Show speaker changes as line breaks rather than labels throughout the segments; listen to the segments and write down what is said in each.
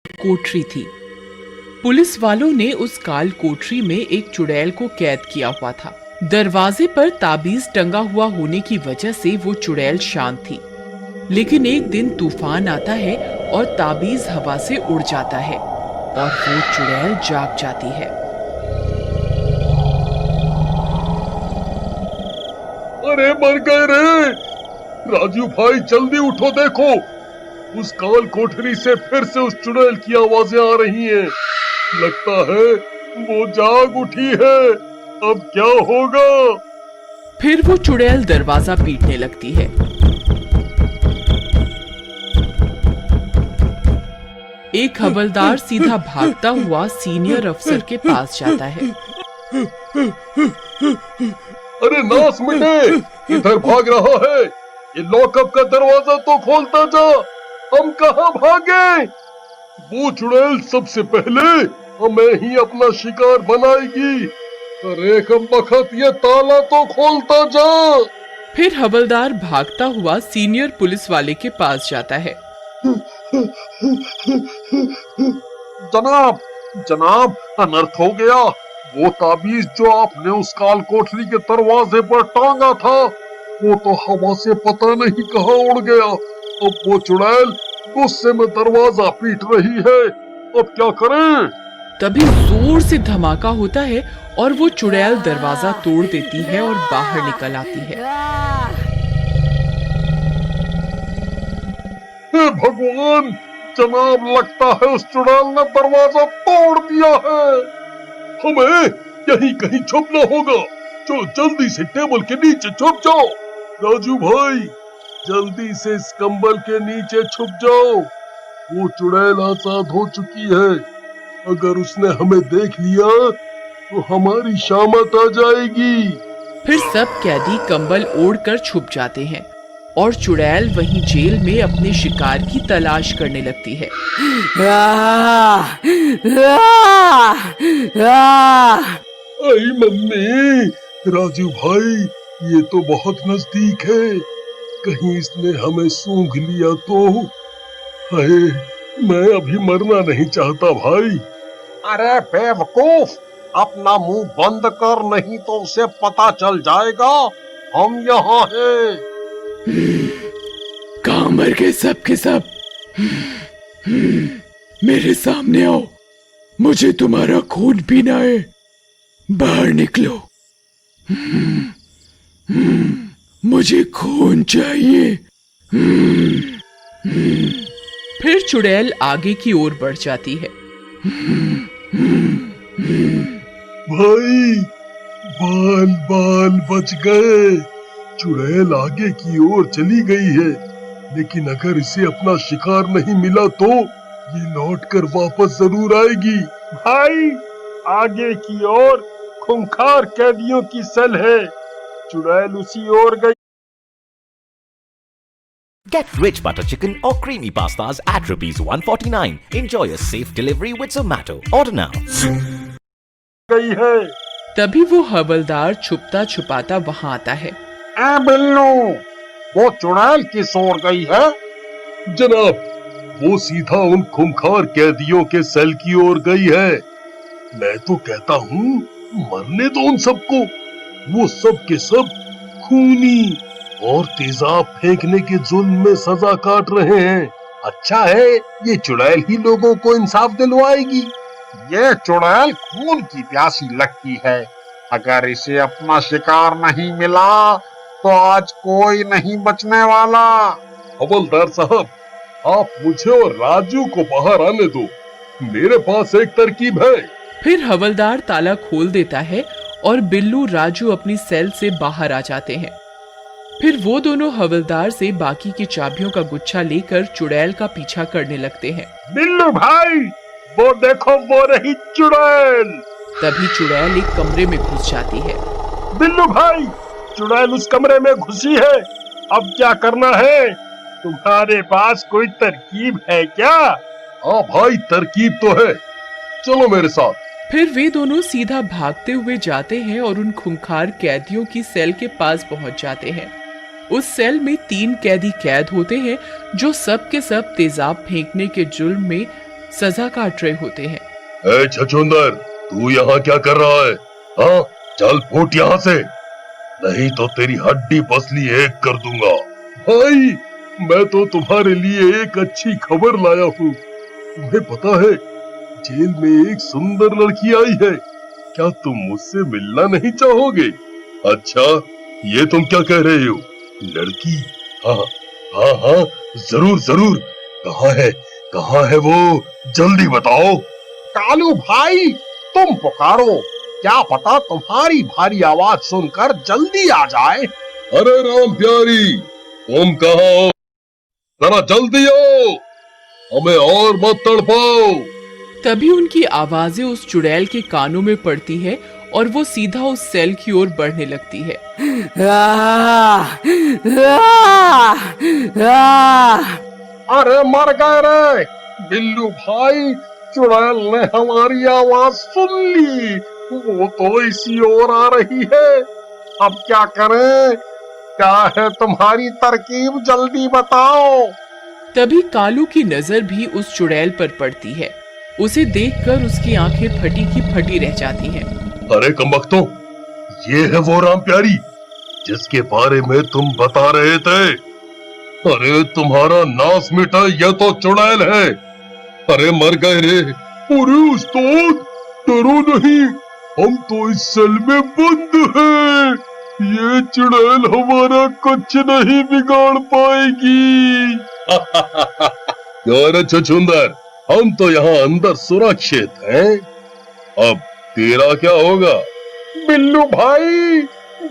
कोठरी थी। पुलिस वालों ने उस काल कोठरी में एक चुड़ैल को कैद किया हुआ था। दरवाजे पर ताबीज टंगा हुआ होने की वजह से वो चुड़ैल शांत थी। लेकिन एक दिन तूफान आता है और ताबीज हवा से उड़ जाता है और वो चुड़ैल जाग जाती है।
अरे मर गए रे! राजू भाई जल्दी उठो, देखो उस काल कोठरी से फिर से उस चुड़ैल की आवाजें आ रही हैं। लगता है वो जाग उठी है। अब क्या होगा?
फिर वो चुड़ैल दरवाजा पीटने लगती है। एक हवलदार सीधा भागता हुआ सीनियर अफसर के पास जाता है।
अरे नास मिटे, इधर भाग रहा है? ये लॉकअप का दरवाजा तो खोलता जा। हम कहाँ भागे? वो चुड़ैल सबसे पहले हमें ही अपना शिकार बनाएगी। अरे कम बखत, ये ताला तो खोलता जा।
फिर हवलदार भागता हुआ सीनियर पुलिस वाले के पास जाता है।
जनाब, जनाब, अनर्थ हो गया। वो ताबीज जो आपने उस काल कोठरी के दरवाजे पर टांगा था, वो तो हवा से पता नहीं कहाँ उड़ गया। अब वो चुड़ैल गुस्से में दरवाजा पीट रही है। अब क्या करें?
तभी जोर से धमाका होता है और वो चुड़ैल दरवाजा तोड़ देती है और बाहर निकल आती है।
हे भगवान! जनाब, लगता है उस चुड़ैल ने दरवाजा तोड़ दिया है। हमें यहीं कहीं छुपना होगा। चलो जल्दी से टेबल के नीचे छुप जाओ। राजू भाई, जल्दी से इस कंबल के नीचे छुप जाओ। वो चुड़ैल आजाद हो चुकी है। अगर उसने हमें देख लिया तो हमारी शामत आ जाएगी।
फिर सब कैदी कंबल ओढ़कर छुप जाते हैं और चुड़ैल वहीं जेल में अपने शिकार की तलाश करने लगती है।
आई मम्मी! राजू भाई, ये तो बहुत नजदीक है। कहीं इसने हमें सूंघ लिया तो? हाय, मैं अभी मरना नहीं चाहता भाई। अरे बेवकूफ, अपना मुंह बंद कर, नहीं तो उसे पता चल जाएगा हम यहाँ हैं।
कहाँ मर गए सब के सब? मेरे सामने आओ, मुझे तुम्हारा खून पीना है। बाहर निकलो। मुझे खून चाहिए। फिर चुड़ैल आगे की ओर बढ़ जाती है।
भाई, बाल बाल बच गए। चुड़ैल आगे की ओर चली गई है, लेकिन अगर इसे अपना शिकार नहीं मिला तो ये लौटकर वापस जरूर आएगी। भाई, आगे की ओर खूंखार कैदियों की सेल है। चुड़ैल उसी ओर गई।
Get rich butter chicken or creamy pastas at ₹149. Enjoy a safe delivery with Zomato. Order now.
गई है।
तभी वो हवलदार छुपता छुपाता वहां आता है।
ए बिल्लू, वो चुड़ैल किस ओर गई है? जनाब, वो सीधा उन खूंखार कैदियों के सेल की ओर गई है। मैं तो कहता हूँ, मरने दो उन सबको। वो सब के सब खूनी और तेजाब फेंकने के जुल्म में सजा काट रहे हैं। अच्छा है, ये चुड़ैल ही लोगों को इंसाफ दिलवाएगी। ये चुड़ैल खून की प्यासी लगती है। अगर इसे अपना शिकार नहीं मिला तो आज कोई नहीं बचने वाला। हवलदार साहब, आप मुझे और राजू को बाहर आने दो। मेरे पास एक तरकीब है।
फिर हवलदार ताला खोल देता है और बिल्लू राजू अपनी सेल से बाहर आ जाते हैं। फिर वो दोनों हवलदार से बाकी की चाबियों का गुच्छा लेकर चुड़ैल का पीछा करने लगते हैं।
बिल्लू भाई, वो देखो, वो रही चुड़ैल।
तभी चुड़ैल एक कमरे में घुस जाती है।
बिल्लू भाई, चुड़ैल उस कमरे में घुसी है। अब क्या करना है? तुम्हारे पास कोई तरकीब है क्या? हाँ भाई, तरकीब तो है। चलो मेरे साथ।
फिर वे दोनों सीधा भागते हुए जाते हैं और उन खूंखार कैदियों की सेल के पास पहुंच जाते हैं। उस सेल में 3 कैदी कैद होते हैं जो सब के सब तेजाब फेंकने के जुर्म में सजा काट रहे होते हैं।
ए छछूंदर, तू यहाँ क्या कर रहा है? हाँ, चल फूट यहाँ से, नहीं तो तेरी हड्डी पसली एक कर दूंगा। भाई, मैं तो तुम्हारे लिए एक अच्छी खबर लाया हूँ। तुम्हें पता है, जेल में एक सुंदर लड़की आई है। क्या तुम मुझसे मिलना नहीं चाहोगे? अच्छा, ये तुम क्या कह रहे हो? लड़की? हाँ हाँ हाँ, जरूर जरूर। कहाँ है वो? जल्दी बताओ।
कालू भाई, तुम पुकारो, क्या पता तुम्हारी भारी आवाज सुनकर जल्दी आ जाए।
अरे राम प्यारी, तुम कहाँ हो? जरा जल्दी आओ, हमें और मत तड़पाओ।
तभी उनकी आवाजें उस चुड़ैल के कानों में पड़ती है और वो सीधा उस सेल की ओर बढ़ने लगती है।
अरे मर गए रे बिल्लू भाई, चुड़ैल ने हमारी आवाज सुन ली, वो तो इसी ओर आ रही है। अब क्या करें? क्या है तुम्हारी तरकीब, जल्दी बताओ।
तभी कालू की नजर भी उस चुड़ैल पर पड़ती है। उसे देखकर उसकी आंखें फटी की फटी रह जाती हैं।
अरे कमबख्तों, ये है वो राम प्यारी जिसके बारे में तुम बता रहे थे। अरे तुम्हारा नाश मिटा, यह तो चुड़ैल है। अरे मर गए रे। अरे उस्ताद, डरो नहीं, हम तो इस सेल में बंद हैं। ये चुड़ैल हमारा कुछ नहीं बिगाड़ पाएगी। अरे छछूंदर, हम तो यहाँ अंदर सुरक्षित हैं। अब तेरा क्या होगा?
बिल्लू भाई,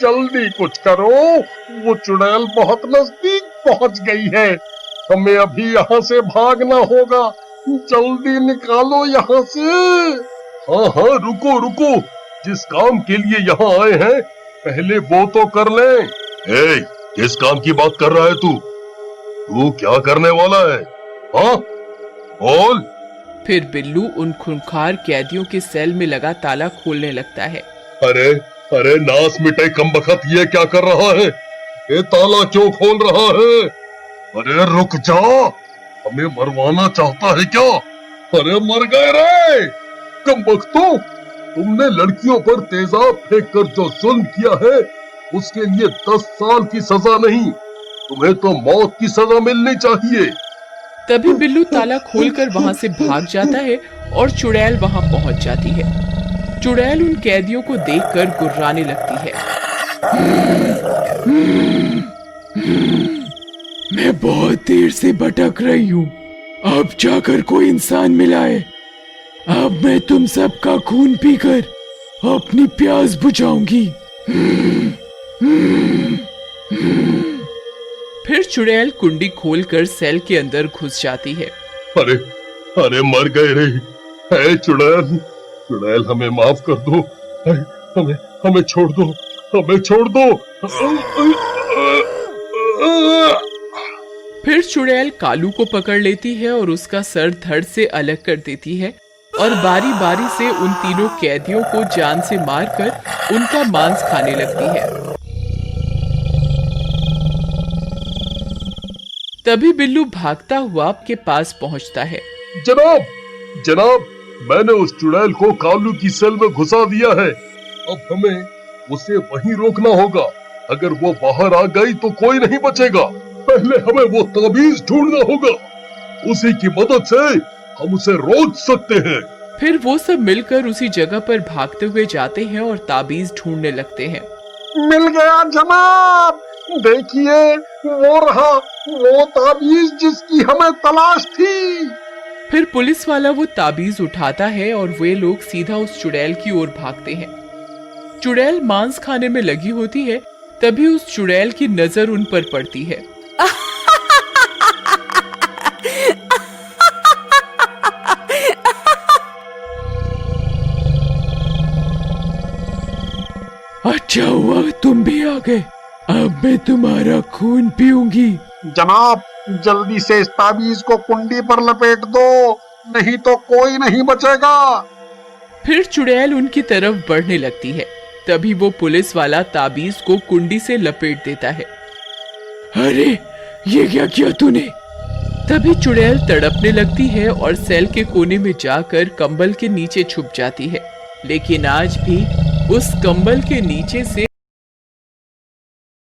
जल्दी कुछ करो, वो चुड़ैल बहुत नजदीक पहुंच गई है। हमें अभी यहाँ से भागना होगा, जल्दी निकालो यहाँ से।
हाँ हाँ, रुको रुको, जिस काम के लिए यहाँ आए हैं पहले वो तो कर लें। ए, किस काम की बात कर रहा है तू? तू क्या करने वाला है? हाँ, बोल।
फिर बिल्लू उन खूंखार कैदियों के सेल में लगा ताला खोलने लगता है।
अरे अरे नास मिटे कमबख्त, ये क्या कर रहा है? ये ताला क्यों खोल रहा है? अरे रुक जा, हमें मरवाना चाहता है क्या? अरे मर गए रे कमबख्तों, तुमने लड़कियों पर तेजाब फेंक कर जो जुल्म किया है उसके लिए 10 साल की सजा नहीं, तुम्हें तो मौत की सजा मिलनी चाहिए।
तभी बिल्लू ताला खोलकर वहां से भाग जाता है और चुड़ैल वहां पहुंच जाती है। चुड़ैल उन कैदियों को देखकर गुर्राने लगती है। मैं बहुत देर से भटक रही हूँ, अब जाकर कोई इंसान मिला है। अब मैं तुम सबका खून पीकर अपनी प्यास बुझाऊंगी। फिर चुड़ैल कुंडी खोलकर सेल के अंदर घुस जाती है।
अरे अरे मर गए रे। है चुड़ैल, चुड़ैल हमें माफ कर दो, हमें छोड़ दो, हमें छोड़ दो।
फिर चुड़ैल कालू को पकड़ लेती है और उसका सर धड़ से अलग कर देती है और बारी बारी से उन तीनों कैदियों को जान से मारकर उनका मांस खाने लगती है। तभी बिल्लू भागता हुआ आपके पास पहुंचता है।
जनाब, जनाब, मैंने उस चुड़ैल को कालू की सेल में घुसा दिया है। अब हमें उसे वहीं रोकना होगा। अगर वो बाहर आ गई तो कोई नहीं बचेगा। पहले हमें वो ताबीज ढूंढना होगा, उसी की मदद से हम उसे रोक सकते हैं।
फिर वो सब मिलकर उसी जगह पर भागते हुए जाते हैं और ताबीज ढूंढने लगते हैं।
मिल गया जनाब, देखिए वो रहा वो ताबीज जिसकी हमें तलाश थी।
फिर पुलिस वाला वो ताबीज उठाता है और वे लोग सीधा उस चुड़ैल की ओर भागते हैं। चुड़ैल मांस खाने में लगी होती है, तभी उस चुड़ैल की नजर उन पर पड़ती है। अच्छा हुआ तुम भी आ गए, अब मैं तुम्हारा खून पीऊंगी।
जनाब, जल्दी से इस ताबीज को कुंडी पर लपेट दो, नहीं तो कोई नहीं बचेगा।
फिर चुड़ैल उनकी तरफ बढ़ने लगती है। तभी वो पुलिस वाला ताबीज को कुंडी से लपेट देता है। अरे ये क्या किया तूने? तभी चुड़ैल तड़पने लगती है और सेल के कोने में जाकर कंबल के नीचे छुप जाती है। लेकिन आज भी उस कंबल के नीचे से